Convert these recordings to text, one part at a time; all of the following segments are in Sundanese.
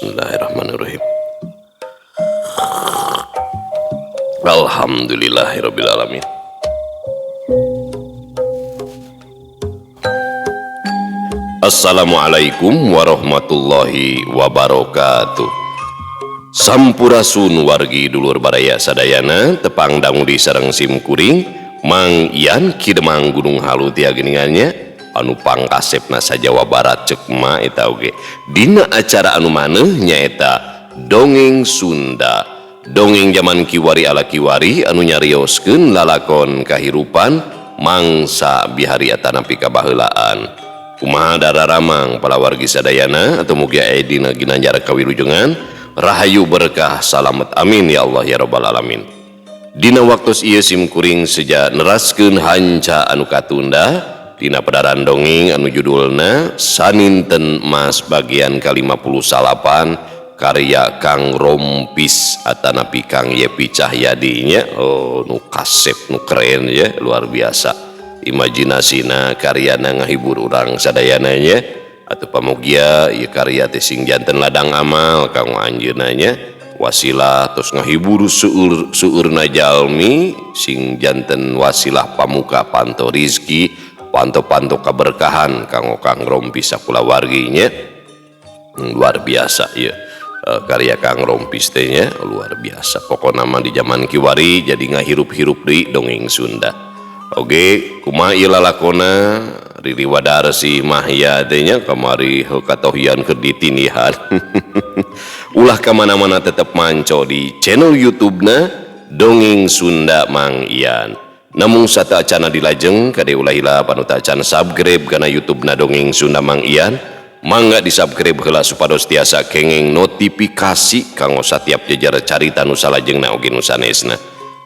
Bismillahirrahmanirrahim. Alhamdulillahirrabbilalamin. Assalamualaikum warahmatullahi wabarakatuh. Sampurasun wargi dulur baraya sadayana tepang dangu di sareng sim kuring Mang Ian Kidemang Gunung Halu tia geningannya anu pangkasepna sa Jawa Barat cek ma eta oge dina acara anu maneh nyaeta dongeng Sunda, dongeng zaman kiwari ala kiwari anu nyarioskeun lalakon kahirupan mangsa bihariatan nepi ka baheulaan. Kumaha dararamang palawargi sadayana atau mugi aya dina ginanjar kawilujengan rahayu berkah salamet amin ya Allah ya rabbal alamin. Dina waktos ieu sim kuring seja neraskeun hanca anu katunda dina pedaran dongeng anu judulna Saninten Mas bagian ke-58 karya Kang Rompis atanapi Kang Yepi Cahyadi nya. Oh nu kasep nu keren ya, luar biasa imajinasina karyana ngahibur urang sadayana nya atuh pamugia ieu karya teh sing janten ladang amal kang anjeunna nya wasilah tos ngahibur seueurna jalmi sing janten wasilah pamuka panto rizki panto-panto keberkahan kanggo Kang Rompis sakulawarginya. Luar biasa ya karya Kang Rompis teh nya luar biasa pokokna mah di zaman kiwari jadi ngahirup-hirup di dongeng Sunda. Oge kumaha ieu lalakonna Riri Wadarsi Mahya teh nya kamari katohian keur ditinihan. Ulah ka mana-mana tetep manco di channel YouTube-na Dongeng Sunda Mang Ian. Namun sata acana dilajeng kade ulah panuta can subscribe kana YouTube-na Dongeng Sunda Mang Ian. Mangga di subscribe heula supados tiasa kenging notifikasi kanggo satiap jejer carita nu salajengna oge nu sanesna.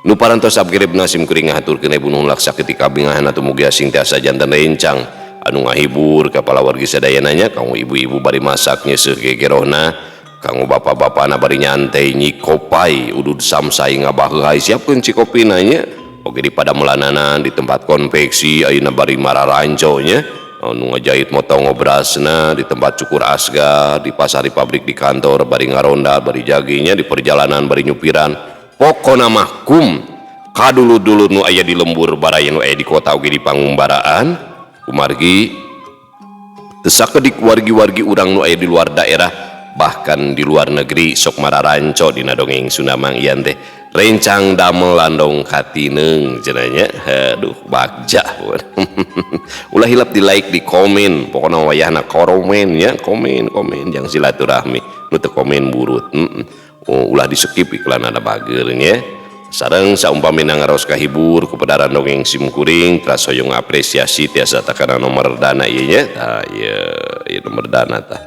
Nu parantos subscribe-na sim kuring ngahaturkeun ibu nu laksa ketika bingahan atuh mugi asing tiasa janten rencang anu ngahibur ka palawargi sadayana nya kanggo ibu-ibu bari masak nyeuseuk gegerohna, kanggo bapak-bapana bari nyantai nyi kopai udud samsai ngabaheulai siapkeun cikopina nya. Oke di padamelanana di tempat konveksi ayeuna bari mararanco nya anu ngajahit motong obrasna di tempat cukur asga di pasar di pabrik di kantor bari ngaronda bari jaginya di perjalanan bari nyupiran pokona mah kum kadulu-dulu nu aya di lembur baraya nu aya di kota oge di pangumbaraan kumargi teu sakedik wargi-wargi urang nu aya di luar daerah bahkan di luar negeri sok mararanco dina Dongeng Sunda Mang Ian teh rencang damel landong katineung cenanya. Aduh bagja. Ulah hilap di like di komen pokoknya wayahna komen ya, komen yang silaturahmi nu teu komen burut. Ulah di skip iklan ada bageurnya sareng saumpamina ngaros kahibur ku pedaran dongeng sim kuring teras hoyong apresiasi tiasa takana nomor dana ieu nya. Tah ieu nomor dana tah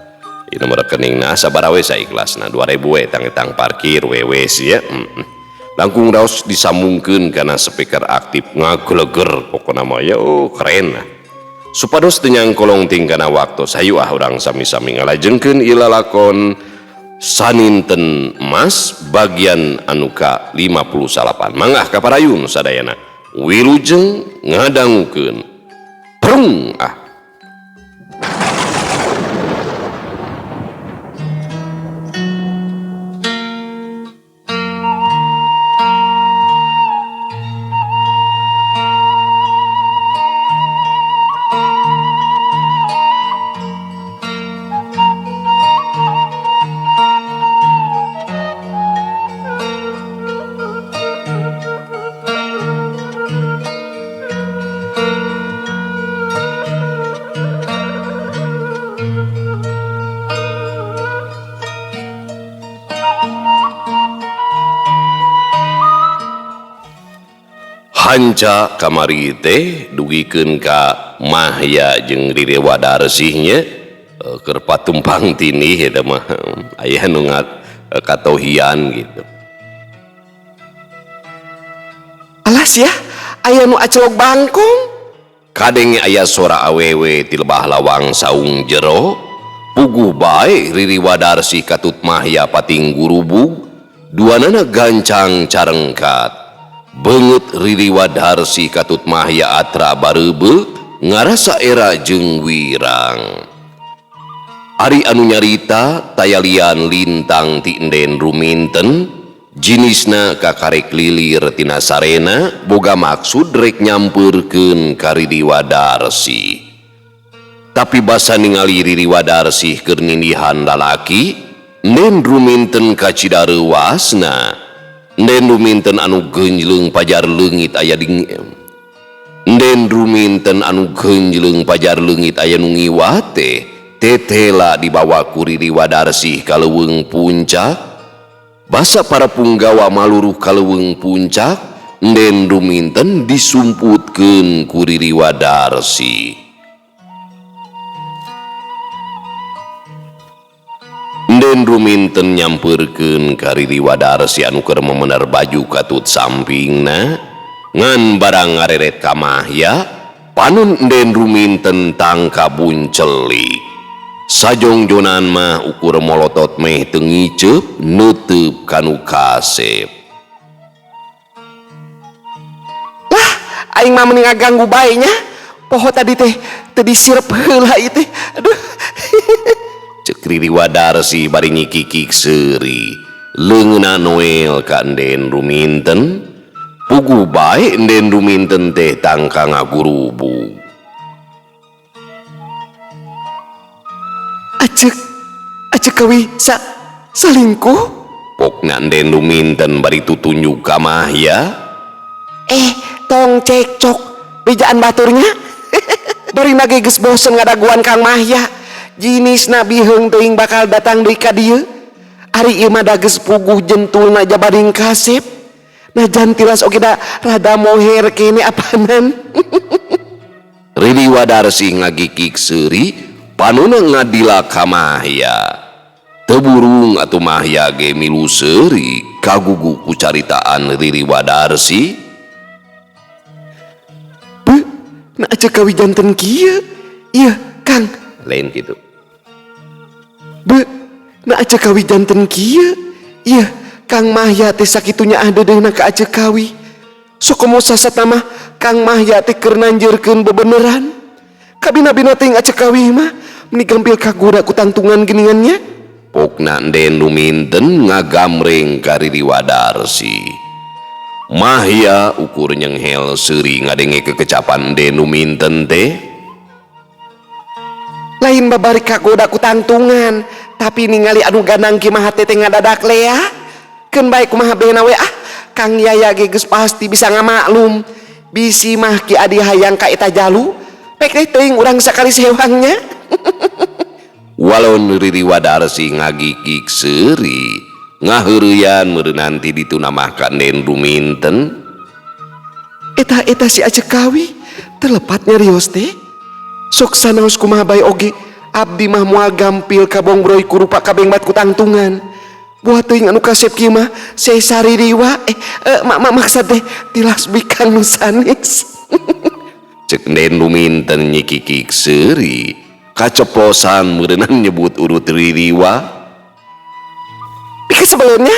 ieu nomor rekeningna sabaraha we saiklasna 2000 we tang parkir wewes ya. Langkung raos disambungkeun kana speaker aktif ngageleger pokona mah ya keren lah. Supados teu nyangkolong ting kana waktu sayu urang sami-sami ngalajengkeun ieu lalakon Saninten Mas bagian anu ka-58. Mangga kaparayun sadayana wilujeng ngadangukeun prung hanca kamari teh dugikeun ka Mahya jeung Riri Wadarsi nya keur patumpang tinih eta mah aya nu katohian gitu. Alas ya aya nu acelok bangkong kadenge aya sora awewe ti lebah lawang saung jero puguh bae Riri Wadarsi katut Mahya pating gurubug duanana gancang carengkat. Beungeut Riri Wadarsi katut Mahya atra bareubeuh ngarasa era jeung wirang. Ari anu nyarita tayalian lintang ti enden ruminten jinisna kakarek lilir tina sarena boga maksud rek nyamperkeun ka Riri Wadarsi. Tapi basa ningali Riri Wadarsi keur nindihan lalaki enden ruminten ka cidareuwasna enden ruminten anu geunjleung pajar leungit aya enden ruminten anu geunjleung pajar leungit aya nu ngiwate tetela dibawa ku Riri Wadarsi ka leuweung puncak. Basa para punggawa maluruh ka leuweung puncak enden ruminten disumputkeun ku Riri Wadarsi. Enden ruminten nyamperkeun ka Riri Wadarsi anu keur memener baju katut sampingna ngan barang ngareret ka Mahya panun enden ruminten tangka buncelik. Sajongjonan mah ukur molotot meh teu ngiceup neuteub kanu kasep. Lah aing mah mending ngaganggu bae nya. Poho tadi teh teu disirep heula ieu teh. Aduh. Cek Riri Wadarsi bari ngikik seuri leungeunna Noel ka enden ruminten puguh bae enden ruminten teh tangka ngagurubug. Acek kawi salingkuh. Pokna enden ruminten bari tutunjuk ka Mahya. Tong cekcok bejaan baturnya. Bari nage geus bosen ngadaguan Kang Mahya. Jinisna biheung teuing bakal datang deui ka dieu. Ari ieu mah da geus puguh jentulna jabading kasep. Najan tilas oge da rada moher kene apanan. Riri Wadarsi ngagikik seuri panuna ngadila ka Mahya. Teu burung atuh Mahya ge milu seuri kagugu ku caritaan Riri Wadarsi. Beuh, na acek kawi janten kieu. Ieu, Kang. Lain kitu. Beuh, na acek kawi janten kieu. Ieu, Kang Mahya teh sakitunya dedeuna ka acek kawi. Sok komo sasatna mah Kang Mahya teh keur nanjeurkeun bebeneran. Kabina-bina teuing acek kawi mah meni gampil kagoda ku tangtungan geningannya. Pokna enden ruminten ngagamreng ka Riri Wadarsi. Mahya ukur nyenghel seuri ngadenge kekecapan enden ruminten teh. Lain babari kagoda ku tangtungan, tapi ningali anu ganang ki mah teh ngadadak lea. Keun bae kumaha beuna we Kang Yaya ge geus pasti bisa ngamaklum. Bisi mah Ki Adi hayang ka eta jalu, pek deui teuing urang sakali sewangnya. Walon Riri Wadarsi ngagikik seuri ngaheureuyan meureunan ti ditu namah enden ruminten. Eta si acek kawi terlepat nyarios teh. Sok sanaos kumaha bae oge abdi mah moal gampil kabongbroy ku rupa kabengbat ku tangtungan. Buat teuing anu kasep kieu mah Sesari Riwa maksud teh tilas bikan nu sanes. Cek enden ruminten nyikikik seuri kaceplosan meureunan nyebut urut Ririwa. Pikeun sebelumnya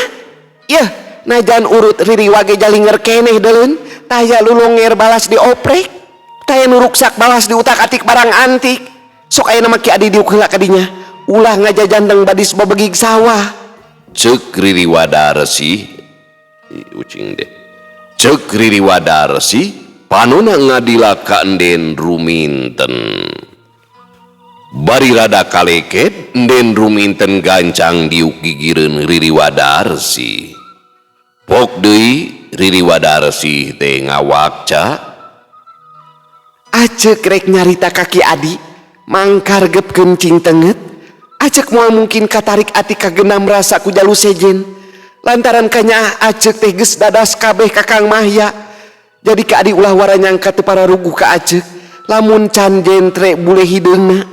ieu najan urut Ririwa ge jalinger keneh deuleun taya lulungnger balas dioprek taya nu ruksak balas diutak-atik barang antik. Sok ayeuna mah Ki Adi diuk heula ka dinya ulah ngajajandeng badis babegig sawah. Cek Riri Wadarsi ucing deh. Cek Riri Wadarsi panuna ngadila ka enden ruminten. Bari rada kaleket enden ruminten gancang diuk gigireun Riri Wadarsi. Pok deui Riri Wadarsi teh ngawakca. Acek rek nyarita ka Ki Adi mangkar gep kencing tenget. Acek moal mungkin katarik ati kagenam rasa ku jalu sejen. Lantaran kanya acek teh geus dadas kabeh ka Kang Mahya. Jadi Ka Adi ulah wara nyangka teu pararuguh ka acek lamun can jentre bule hideungna.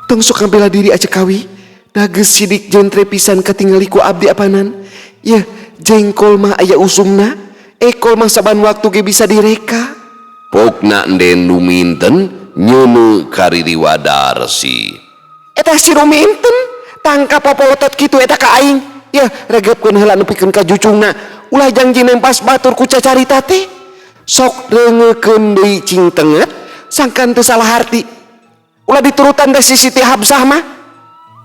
Tong sok bela diri acek kawi da geus sidik jentre pisan katingali ku abdi apanan. Yeuh jengkol mah aya usumna, ekol mah saban waktu ge bisa direka. Pokna enden ruminten nyeuneu ka Riri Wadarsi. Eta si ruminten tangkap popolotot kitu eta ka aing. Yeuh regepkeun heula nepikeun ka jucungna. Ulah janji nempas batur ku cacarita teh. Sok reungekeun deui cing tenget sangkan teu salah harti. ulah diturutan teh si Siti Habsah mah.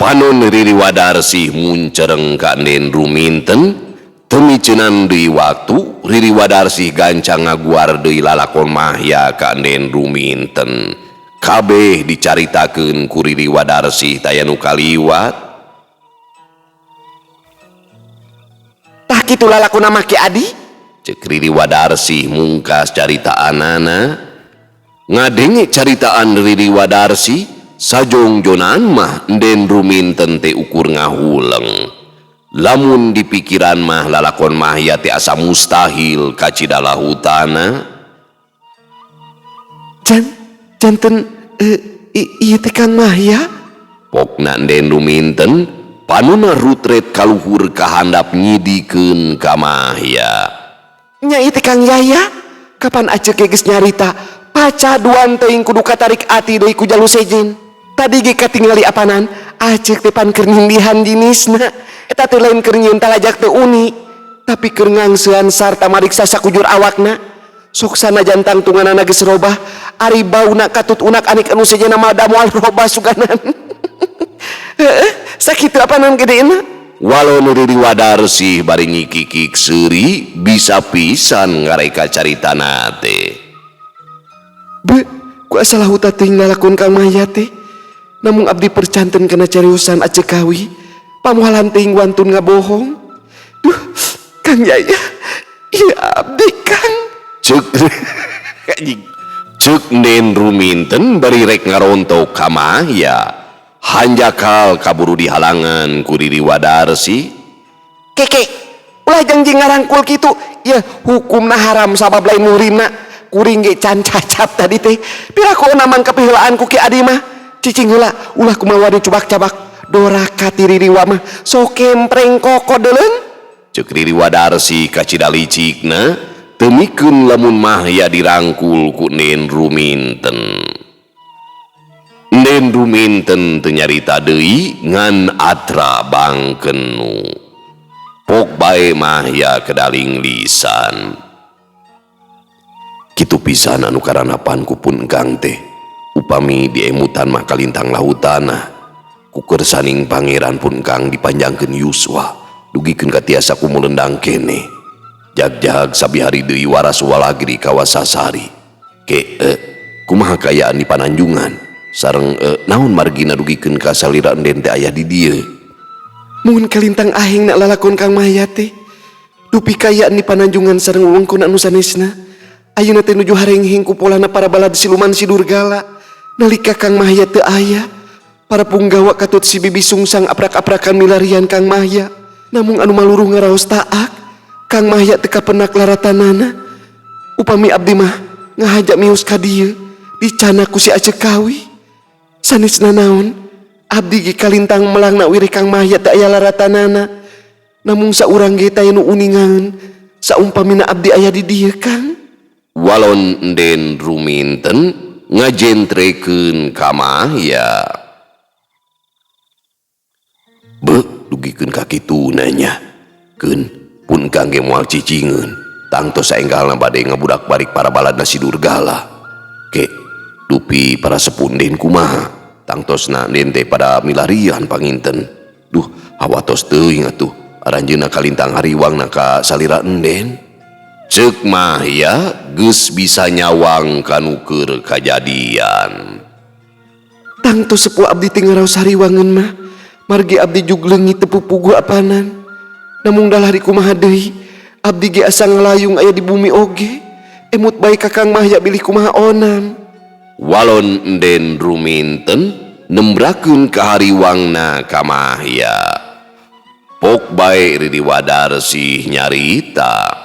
Panon Riri Wadarsih muncereng ka Nden ruminten temicenan deui waktu Riri Wadarsih gancang ngaguar deui lalakon Mahya ka Nden ruminten. Kabeh dicaritakeun ku Riri Wadarsih taya nu kaliwat. Tah kitu lalakonna mah Ki Adi. Cek Riri Wadarsih mungkas caritaanana. Ngadenge caritaan Riri Wadarsih sajongjonan mah Nden ruminten teh ukur ngahuleng. Lamun di pikiran mah lalakon Mahya teh asa mustahil kacida lahutana. Janten ieu teh Kang Mahya. Pokna Nden ruminten panuna rutret kaluhur kahandap nyidikeun ka Mahya. Nya ieu teh Kang Yaya. Kapan aceuk geus nyarita pacaduan teuing kudu katarik ati deui ku jalu sejen. Tadi ge katingali apanan aceuk teh pan keur nindihan jinisna. Eta teh lain keur nyieun talajak teu uni, tapi keur ngangseuan sarta mariksa sakujur awakna. Sok sanajan tangtunganana geus robah, ari bauna katut unak anik anu sejenna mah da moal robah suganan. Heeh, sakitu apanan gedeena. Walau Riri Wadarsih bari ngikik seuri bisa pisan ngareka caritana teh. Ku asa lahuta teuing lalakon Kang Mahya teh. Namung abdi percanten kana cariusan aceuk kawi. Pamualan teuing wantun ngabohong. Duh, Kang Yaya. Ieu abdi Kang. Cek Nden ruminten bari rek ngarontok ka Mahya. Hanjakal kaburu dihalangan ku Riri Wadarsih. Keke, ulah janji ngarangkul kitu. Ya hukumna haram sabab lain murimna. Kuring ge can cacap tadi teh. Pirakoona mang kapihelaan ku Ki Adi mah. Cicing heula ulah kumaha dicubak-cabak. Doraka ti Riri Wa mah sok kempreng koko deuleng. Cek Riri Wadarsih kacida licikna teu mikeun lamun Mahya dirangkul ku Nden ruminten. Nden ruminten teu nyarita deui ngan atra bangkenu. Pok bae Mahya kedaling lisan. Kitu pisan anu karanapan ku pun engkang teh. Upami diemutan mah kalintang lautana. Ku keur saning pangeran pun engkang dipanjangkeun yuswa. Dugikeun ka tiasa ku mulendang kene. Jag-jag sabihari deui waras walagi di Kawasasari. Kumaha kayaan di Pananjungan? Sareng naon margina dugikeun ka salira Nden teh aya di dieu. Mun kalintang ahing nak lalakon Kang Mahya teh. Dupi kayaan di Pananjungan sareng wewengkon anu sanesna. Ayeuna teh nuju harenghing ku polana para balad siluman si Durgala. Nalika Kang Mahya teu aya, para punggawa katut si bibi sungsang aprak-aprakan milarian Kang Mahya. Namung anu maluruh ngaraos taak, Kang Mahya teu kapenak laratanana. Upami abdi mah ngahajak mios ka dieu, dicana ku si aceuk kawi. Sanesna naon, abdi ge kalintang melangna wiri Kang Mahya teu aya laratanana. Namung saurang ge taya nu uningan, saumpamina abdi aya di dieu Kang. Walon Nden ruminten ngajentrekeun ka Mahya. Dugikeun ka kitu nanya. Keun pun Kang ge moal cicingeun. Tangtos saenggalna bade ngabudak barik para baladna si Durgala. Dupi para sepuh Nden kumaha? Tangtosna Nden teh pada milarian panginten. Duh, awatos teuing atuh. Aranjeunna kalintang hariwangna ka salira Nden. Ceuk Mahya geus bisa nyawang kanu keur kajadian. Tangtu sepuh abdi teu ngaraos hariwangeun mah, margi abdi jug leungit teu pupugu apanan. Namung dalari kumaha deui, abdi ge asa ngalayung aya di bumi oge. Emut bae ka Kang Mahya bilih kumaha onam. Walon Nden ruminten nembrakeun ka hariwangna ka Mahya. Pok bae Riri Wadarsih nyarita.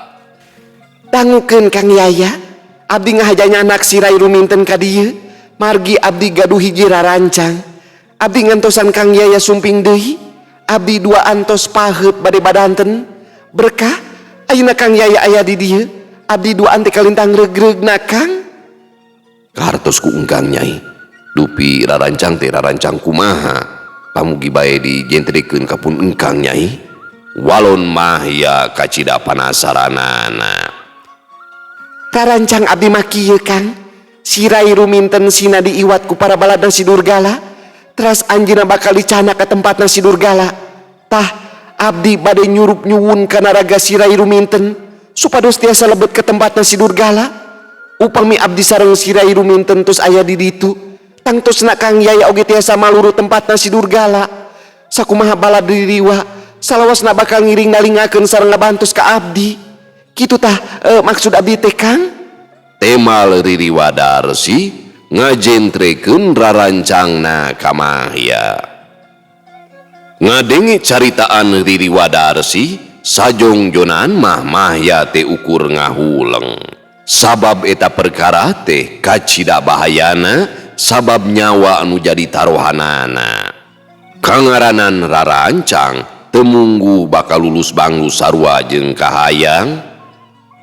Dangukeun Kang Yaya, abdi ngahajanya anak si Rai ruminten ka dieu, margi abdi gaduh hiji rarancang. Abdi ngantosan Kang Yaya sumping deui, abdi dua antos paheut bade badanten. Berkah ayeuna Kang Yaya aya di dieu, abdi dua ante kalintang regregna Kang. Kahartos ku engkang Nyai. Dupi rarancang teh rarancang kumaha? Pamugi bae dijentrekeun ka pun engkang Nyai. Walon Mahya kacida panasaranana. Karancang abdi mah kieu Kang, si Rai ruminten sina diiwat ku para baladna si Durgala, teras anjeunna bakal dicana ke tempatna si Durgala. Tah abdi bade nyurup nyuwun kana raga si Rai ruminten supados tiasa lebet ke tempatna si Durgala. Upami abdi sareng si Rai ruminten tos aya di ditu, tangtosna Kang Yaya oge tiasa maluru tempatna si Durgala. Sakumaha balad diriwa salawasna bakal ngiring nalingakeun sareng ngabantos ka abdi. Kitu tah maksud abdi teh Kang. Temal Ririwa Darsi ngajentrekeun rarancangna kamahya. Ngadengi caritaan Ririwa Darsi sajongjonan mah mahya teh ukur ngahuleng. Sabab eta perkara teh kacida bahayana sabab nyawa anu jadi tarohanana. Kangaranan rarancang temunggu bakal lulus banglu sarua jeung kahayang.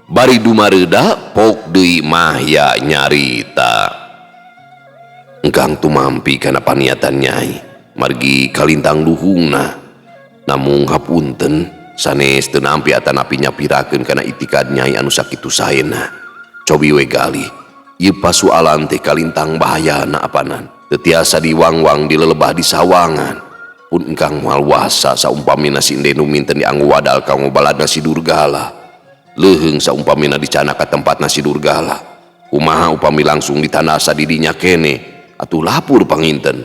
Bari dumareda pok deui mahya nyarita. Engkang tumampi kana paniatan Nyai margi kalintang luhungna. Namung hapunten sanes teu nampi atanapi nyapirakeun kana itikad Nyai anu sakitu saena. Cobi we gali ieu pasualan teh kalintang bahayana apanan. Teu tiasa diwang-wang dilelebah di sawangan. Pun engkang moal wasa saumpamina si Endenu minten dianggo wadal kanggo baladna si Durgala. Leuheung saumpamina dicana ka tempatna si Durgala. Kumaha upami langsung ditanasa didinya kene atuh lapur panginten.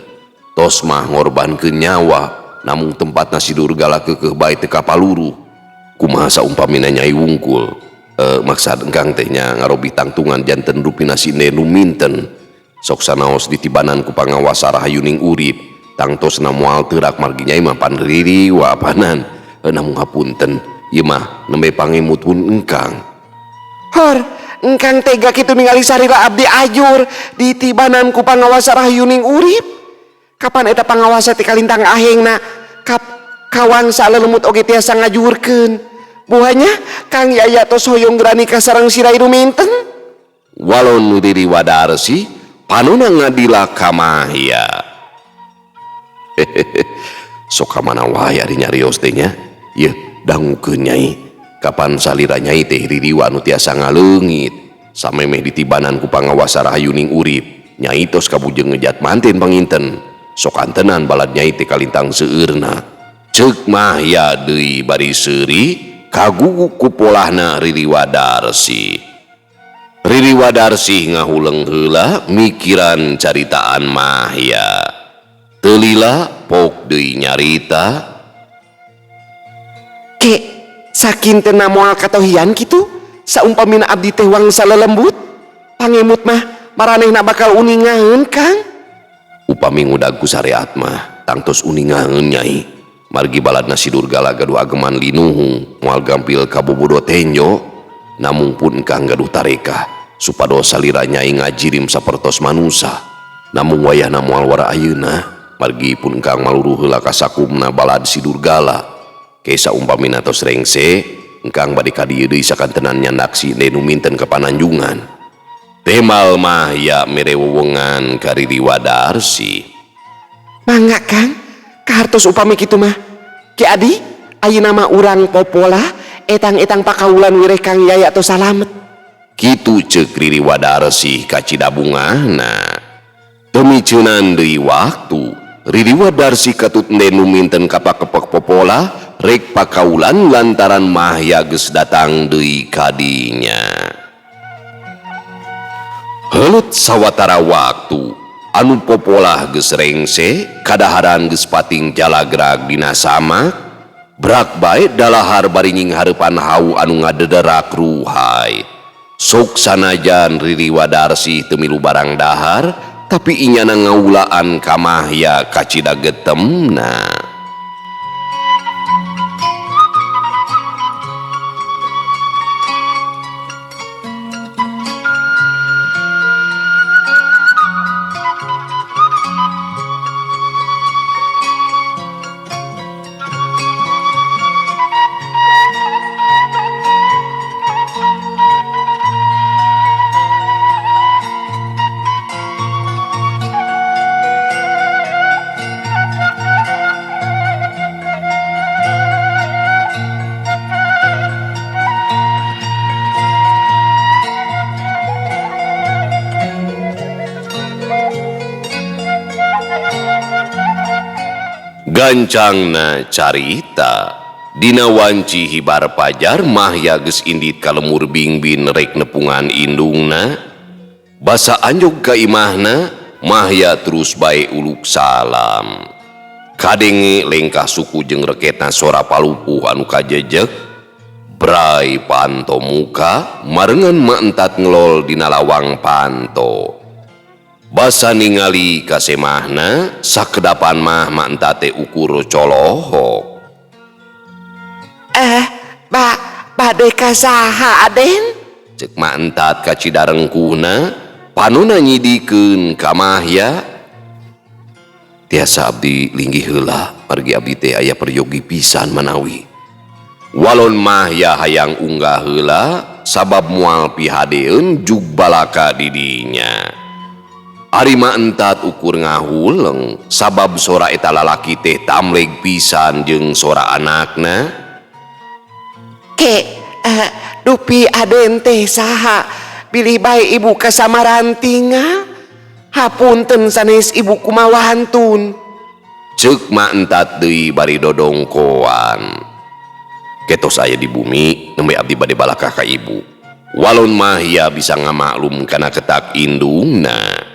Tos mah ngorbankeun nyawa namung tempatna si Durgala keukeuh bae teu kapaluru. Kumaha saumpamina Nyai wungkul maksad engkang teh nya ngarobi tangtungan janten rupina si Endenu minten. Sok sanaos ditibanan ku pangawasa rahayuning urip tangtosna moal teurak margi Nyai mah pan ririwa apanan. Namung hapunten ieu mah nembe pangemut pun engkang. Hor, engkang tega kitu ningali sarira abdi ajur ditibanan ku pangawasa rahayuning urip. Kapan eta pangawasa teh kalintang ahengna kawang saleuleumut oge tiasa ngajurkeun. Buahnya Kang Yaya tos hoyong gerani ka sareng si Rai ruminten. Walon Ririwa Darsi panuna ngadila kamahya. Sok kamana wae ari nyarios teh nya. Yeuh dangukeun Nyai. Kapan salira Nyai teh Ririwa anu tiasa ngaleungit samemeh ditibanan ku pangawasa rahayuning urip. Nyai tos kabujeng ngejat manten panginten. Sok antenan balad Nyai teh kalintang seueurna. Ceuk mahya deui bari seuri kagugu ku polahna Ririwa Darsi. Ririwa Darsi ngahuleng heula mikiran caritaan mahya. Teu lila pok deui nyarita. Ke sakin teu moal katohian kitu saumpamina abdi teh wangsa lelembut pangemut mah maranehna bakal uningaeun Kang. Upami ngudag ku sareat mah tangtos uningaeun Nyai. Margi baladna si Durgala gaduh ageman linuhu moal gampil kabobodo tenjo. Namung pun engkang gaduh tarekah supados salira Nyai ngajirim sapertos manusa. Namung wayahna moal wara ayeuna margi pun engkang maluru heula ka sakumna balad si Durgala. Kesa umpamina tos rengse engkang bade ka dieu deui sakantenan nyandak si Endenu minten ka pananjungan. Temal mahya mere wewengan ka Ririwa Darsi. Mangga Kang, kahartos upami kitu mah. Ki Adi, ayeuna mah urang popola etang-etang pakawulan wireh Kang Yaya tos salamet. Kitu ceuk Ririwa Darsi ka cidabungahna. Temiceunan deui waktu Ririwa Darsi katut Endenu minten ka pakepek popola rek pakaulan lantaran mahya geus datang deui ka dinya. Heuleut sawatara waktu anu popolah geus rengse kadaharan geus pating jalagrag dina samak brak bae dalahar baringing hareupan hau anu ngadederak ruhai. Sok sanajan Ririwa Darsi teu milu barang dahar tapi inyana ngaulaan ka mahya kacida getemna. Gancangna carita dina wanci hibar pajar Mahya geus indit ka lemur bingbin rek nepungan indungna. Basa anjog ka imahna, Mahya terus bae uluk salam. Kadenge lengkah suku jeung reketna sora palupuh anu kajejeg. Brai panto muka marengan maentat ngelol dina lawang panto. Basa ningali kasemahna sakedapan mah maentat teh ukur colohok. Bade ka saha Aden? Cek maentat ka cidarengkuhna panonna nyidikeun ka Mahya. Tiasa abdi linggih heula margi abdi teh aya peryogi pisan manawi. Walon Mahya hayang unggah heula sabab moal pihadeun jug balaka didinya. Ari maentat ukur ngahuleng sabab sora eta lalaki teh tamleg pisan jeung sora anakna. Dupi Aden teh saha? Pilih bae ibu kasamaran tinggal. Hapunten sanes ibu kumaha hantun. Ceuk maentat deui bari dodongkoan. Ketos aya di bumi nembe abdi bade balaka ka ibu. Walon Mahya bisa ngamaklum kana ketak indungna.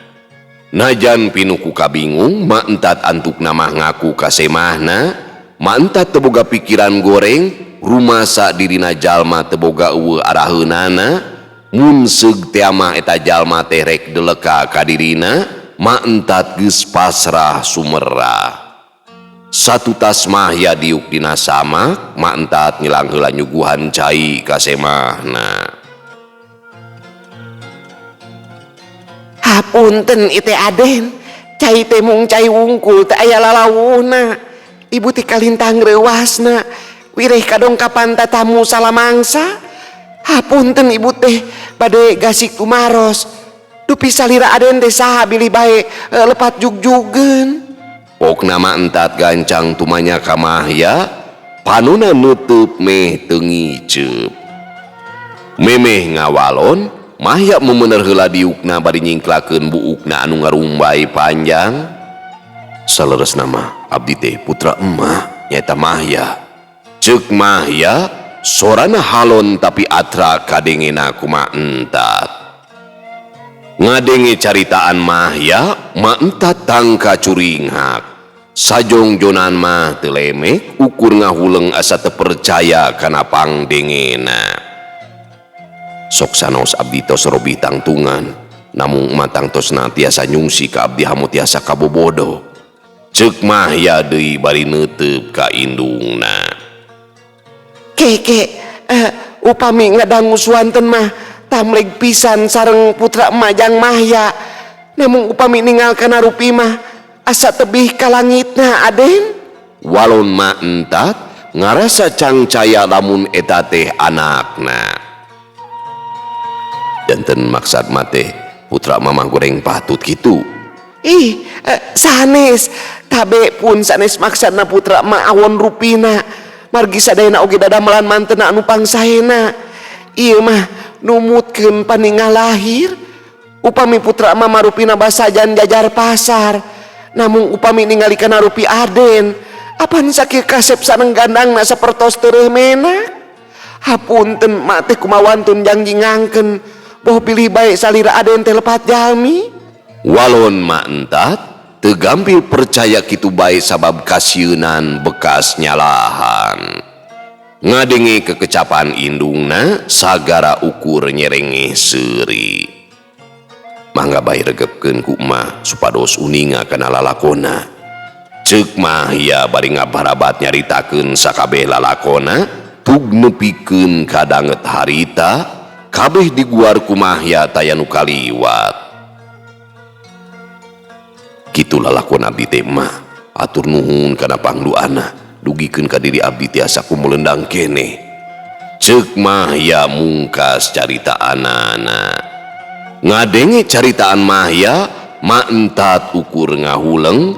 Najan pinuku kabingung maentat antuk namah ngaku kasemahna. Maentat teu boga pikiran goreng rumasa dirina jalma teu boga eueuh araheunana. Mun seug teh mah eta jalma teh rek deleka ka dirina, maentat geus pasrah sumerah. Satu tas Mahya diuk dina samak, maentat ngilang heula nyuguhan cai ka semahna. Hapunten ite Aden, cai teh mung cai wungkul teh aya lalawuhna. Ibu teh kalintang reuasna, wireh kadongkapan tatamu salamangsa. Hapunten ibu teh bade gasik kumaros. Dupi salira Aden teh saha bilih bae lepat jugjugeun. Pokna maentat gancang tumanya ka Mahya, panonna nutup meh teu ngiceup. Memeh ngawalon, Mahya memener heula diukna bari nyingklakeun buukna anu ngarumbay panjang. Saleresna mah abdi teh putra emah nyaeta Mahya. Ceuk Mahya sorana halon tapi atra kadengena ku maentat. Ngadenge caritaan Mahya, maentat tangka curinghak. Sajongjonan mah teu lemek ukur ngahuleng asa teu percaya kana pangdengena. Sok sanos abdi tos robi tangtungan, namung matang tosna tiasa nyungsi ka abdi hamu tiasa kabobodo. Ceuk Mahya deui bari neuteup ka indungna. Upami ngadangu suanten mah tamleg pisan sareng putra emajang Mahya. Namun upami ninggal kana rupi mah asa tebih ka langitna Aden. Walon maentat ngarasa cangcaya lamun eta teh anakna. Janten maksad mate putra mamah goreng patut kitu. Sanes tabe pun sanes maksudna putra ma awon rupina. Margi sadayana oge dadamelan mantena anu pangsaena. Ieu mah numutkeun paninggal lahir. Upami putra mah marupina basajan jajar pasar. Namun upami ningali kana rupi Aden, apan sakieu kasep sareng gandangna sapertos teu reumena. Hapunten mak teh kumawantun janji ngangkeun boh pilih bae salira Aden teh lepat jalmi. Walon maentat teu gampil percaya kitu bae sabab kasieunan bekas nyalahan. Ngadenge kekecapan indungna sagara ukur nyerengeh seuri. Mangga bae regepkeun ku emah supados uninga kana lalakona. Ceuk Mahya bari ngabarabat nyaritakeun sakabeh lalakona tug nepikeun kadanget harita kabeh diguar ku Mahya taya nu kaliwat. Kitu lalakon abdi teh mah atur nuhun kana pangduana dugikeun ka diri abdi tiasa kumelendang keneh. Ceuk Mahya mungkas caritaanana. Ngadenge caritaan Mahya, maentat ukur ngahuleng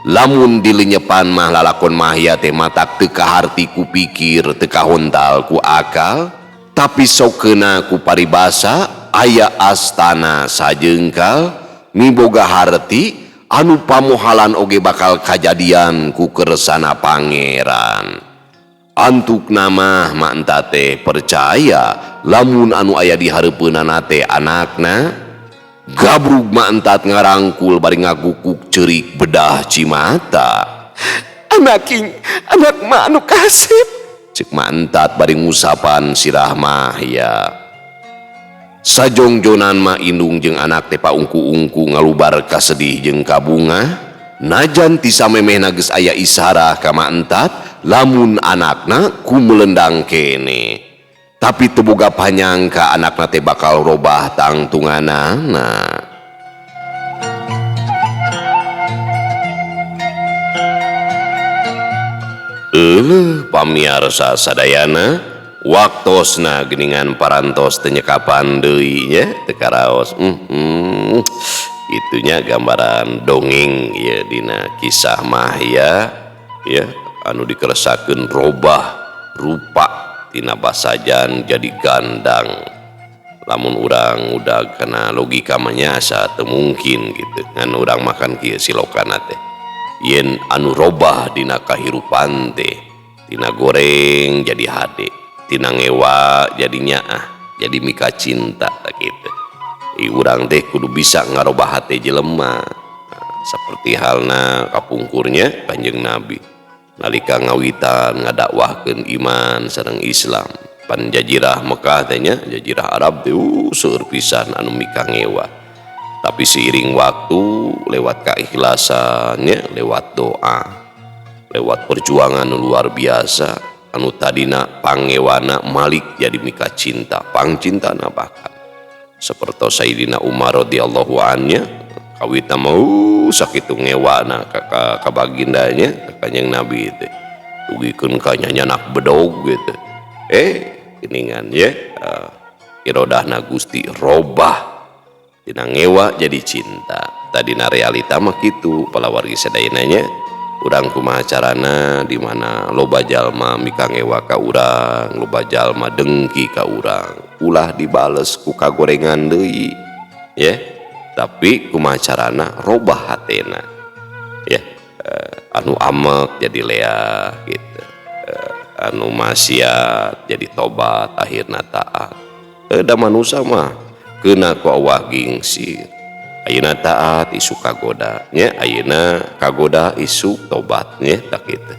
lamun dilenyepan mah lalakon Mahya teh matak teu kaharti ku pikir teu kahontal ku akal, tapi sokeuna ku paribasa aya astana sajengkal miboga harti anu pamohalan oge bakal kajadian ku kersana pangeran. Antuk nama manta teh percaya lamun anu aya di hareupeunana teh anakna gabrug mantat ngarangkul bari ngagukuk cerik bedah cimata. Anak mah anu kasep. Cek mantat bari ngusapan sirah Mahya. Sajongjonan mah indung jeung anak teh paungku-ungku ngalubar kasedih jeung kabunga. Najan ti samemehna geus aya isarah ka mantat lamun anakna ku melendang kene. Tapi teu boga panyangka anakna teh bakal robah tangtunganana. Pamiarsa sadayana waktosna geningan parantos tenyekapan deui nya teu karaos. Itunya gambaran dongeng ya dina kisah Mahya ya anu dikeresakeun robah rupa tina basajan jadi gandang. Lamun urang udah kena logika manyasa teu mungkin gitu ngan urang makan kieu silokana teh. Yen anu robah dina kahirupan teh tina goreng jadi hade, tina ngewa jadi nyaah, jadi mika cinta tak gitu. Urang teh kudu bisa ngarobah hate jelema. Seperti halna kapungkurnya Kanjeng Nabi nalika ngawitan ngadakwahkeun iman sareng Islam pan jazirah Mekah teh nya jazirah Arab teh seueur pisan anu mika ngewa. Tapi seiring waktu lewat keikhlasannya, lewat doa, lewat perjuangan luar biasa anu tadina pangewana malik jadi mika cinta, pangcintana bahkan seperti Sayyidina Umar radhiyallahu anhu kawitna mau sakitu ngewana ka bagindanya ka Kanjeng Nabi teh tugikeun ka nyanyanak bedog gitu. Geningan ya irodahna Gusti robah tina ngewa jadi cinta. Tadina realita mah kitu palawargi sadayananya urang kumaha carana di mana loba jalma mika ngewa ka urang, loba jalma dengki ka urang, ulah dibales ku kagorengan deui ya. Tapi kumaha carana robah hatena ya, anu amek jadi leah gitu, anu maksiat jadi tobat akhirna taat. Da manusia mah keuna ku awah gingsir. Ayeuna taat isu kagoda nya, ayeuna kagoda isu tobat nya tak kitu.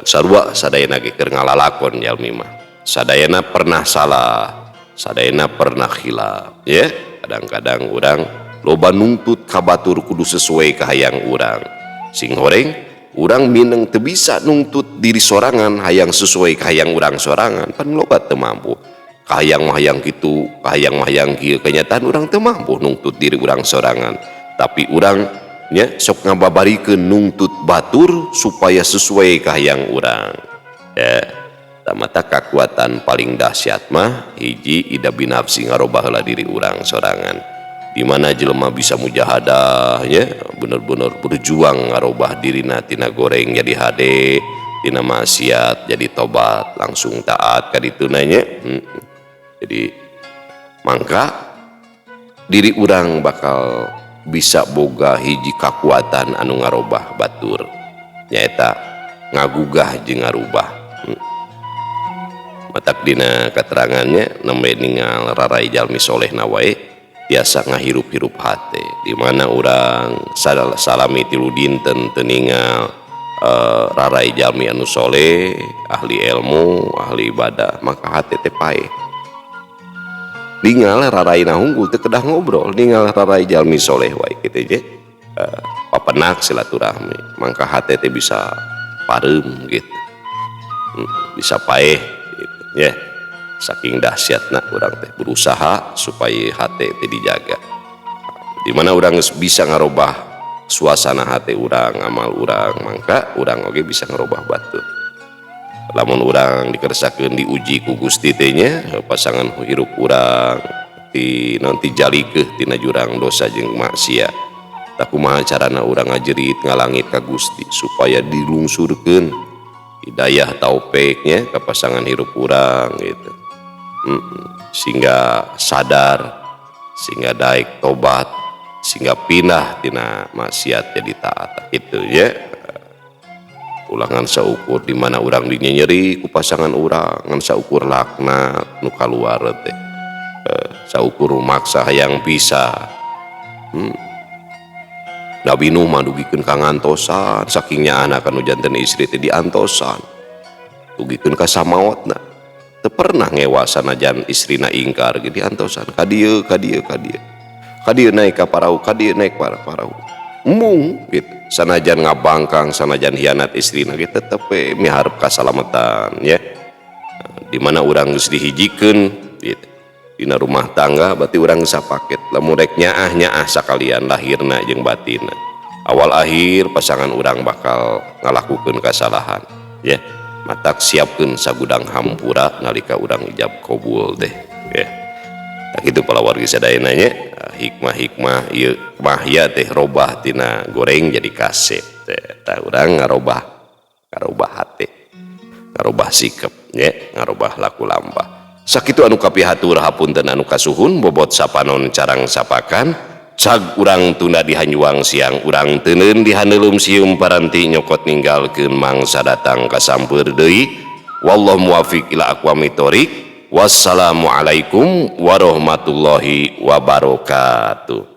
Sarua sadayana ge keur ngalalakon jalmi mah. Sadayana pernah salah, sadayana pernah khilaf ya. Kadang-kadang urang loba nuntut ka batur kudu sesuai ka hayang urang. Sing horeng urang mineng teu bisa nuntut diri sorangan hayang sesuai ka hayang urang sorangan, pan loba teu mampu. Kahayang kitu, kahayang kieu, kenyataan urang teu mampu nungtut diri urang sorangan. Tapi urang nya sok ngababarikeun nungtut batur supaya sesuai kahayang urang. Ya, tamata kakuatan paling dahsyat mah hiji ida binafsi ngarobah heula diri urang sorangan. Di mana jelema bisa mujahadah nya, bener-bener berjuang ngarobah dirina tina goreng jadi hade, tina maksiat jadi tobat, langsung taat ka dituna nya. Jadi mangka diri urang bakal bisa boga hiji kakuatan anu ngarobah batur nyaeta ngagugah jeung ngarubah. Matak dina keterangannya nembe ningal rarai jalmi solehna wae biasa ngahirup-hirup hate di mana urang salami tilu dinten teu ningal rarai jalmi anu soleh, ahli ilmu, ahli ibadah, maka hate teh paeh. Ningal raraina hunggul teu kedah ngobrol, ningal rarai jalmi soleh wae kitu je. Papenak silaturahmi, mangka hate teh bisa pareum gitu. Bisa paeh gitu ya. Saking dahsyatna urang teh berusaha supaya hate teh dijaga. Di mana urang geus bisa ngarobah suasana hate urang, amal urang, mangka urang oge bisa ngarobah batur. Lamun urang dikeresakeun diuji ku Gusti teh nya pasangan hirup urang ti nanti jalikeun tina jurang dosa jeung maksiat. Tak kumaha carana urang ngajerit ngalangit ka Gusti supaya dilungsurkeun hidayah taufeeknya ka pasangan hirup urang gitu. Sehingga sadar, sehingga daek tobat, sehingga pindah tina maksiat jadi taat gitu ya. Ulangan saukur di mana orang dinyeri ku pasangan orang ngan saukur laknat nu kaluar teh saukur maksa hayang bisa. Nabi Nuh mah dugikeun ka ngantosan sakingnya anak anu janten istri teh diantosan dugikeun ka samaotna teu pernah ngewa sanajan istrina ingkar ge diantosan ka dieu naik ka parau ka dieu naik parau mung gitu sanajan ngabangkang sanajan hianat istrina ge tetep we miharep kasalamatan ya. Di mana urang geus dihijikeun gitu dina rumah tangga berarti urang geus sapaket lamun rek nyaah sakalian lahirna jeung batinna awal akhir pasangan urang bakal ngalakukeun kasalahan ya. Matak siapkeun sagudang hampura nalika urang ijab qabul teh ya. Tak itu pala wargi sadayana nya hikmah ieu mahya teh robah tina goreng jadi kaset teh tah urang ngarobah hate ngarobah sikap nya ngarobah laku lampah sakitu anu kapihatur hapunten anu kasuhun bobot sapanon carang sapakan cag urang tunda dihanyuang siang urang teuneun dihaneulum sium paranti nyokot ninggalkeun mangsa datang kasampeur deui wallahu muwaffiq ila aqwamit thoriq. Wassalamualaikum warahmatullahi wabarakatuh.